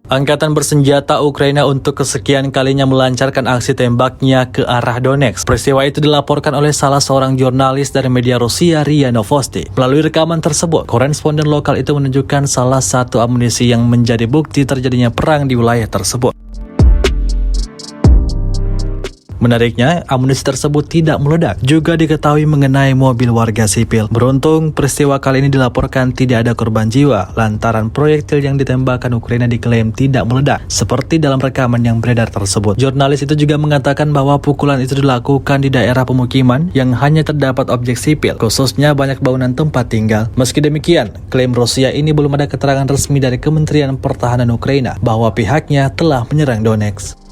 Angkatan bersenjata Ukraina untuk kesekian kalinya melancarkan aksi tembaknya ke arah Donetsk. Peristiwa itu dilaporkan oleh salah seorang jurnalis dari media Rusia, RIA Novosti. Melalui rekaman tersebut, koresponden lokal itu menunjukkan salah satu amunisi yang menjadi bukti terjadinya perang di wilayah tersebut. Menariknya, amunisi tersebut tidak meledak. Juga diketahui mengenai mobil warga sipil. Beruntung, peristiwa kali ini dilaporkan tidak ada korban jiwa lantaran proyektil yang ditembakkan Ukraina diklaim tidak meledak, seperti dalam rekaman yang beredar tersebut. Jurnalis itu juga mengatakan bahwa pukulan itu dilakukan di daerah pemukiman yang hanya terdapat objek sipil, khususnya banyak bangunan tempat tinggal. Meski demikian, klaim Rusia ini belum ada keterangan resmi dari Kementerian Pertahanan Ukraina bahwa pihaknya telah menyerang Donetsk.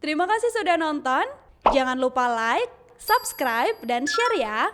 Terima kasih sudah nonton. Jangan lupa like, subscribe, dan share ya.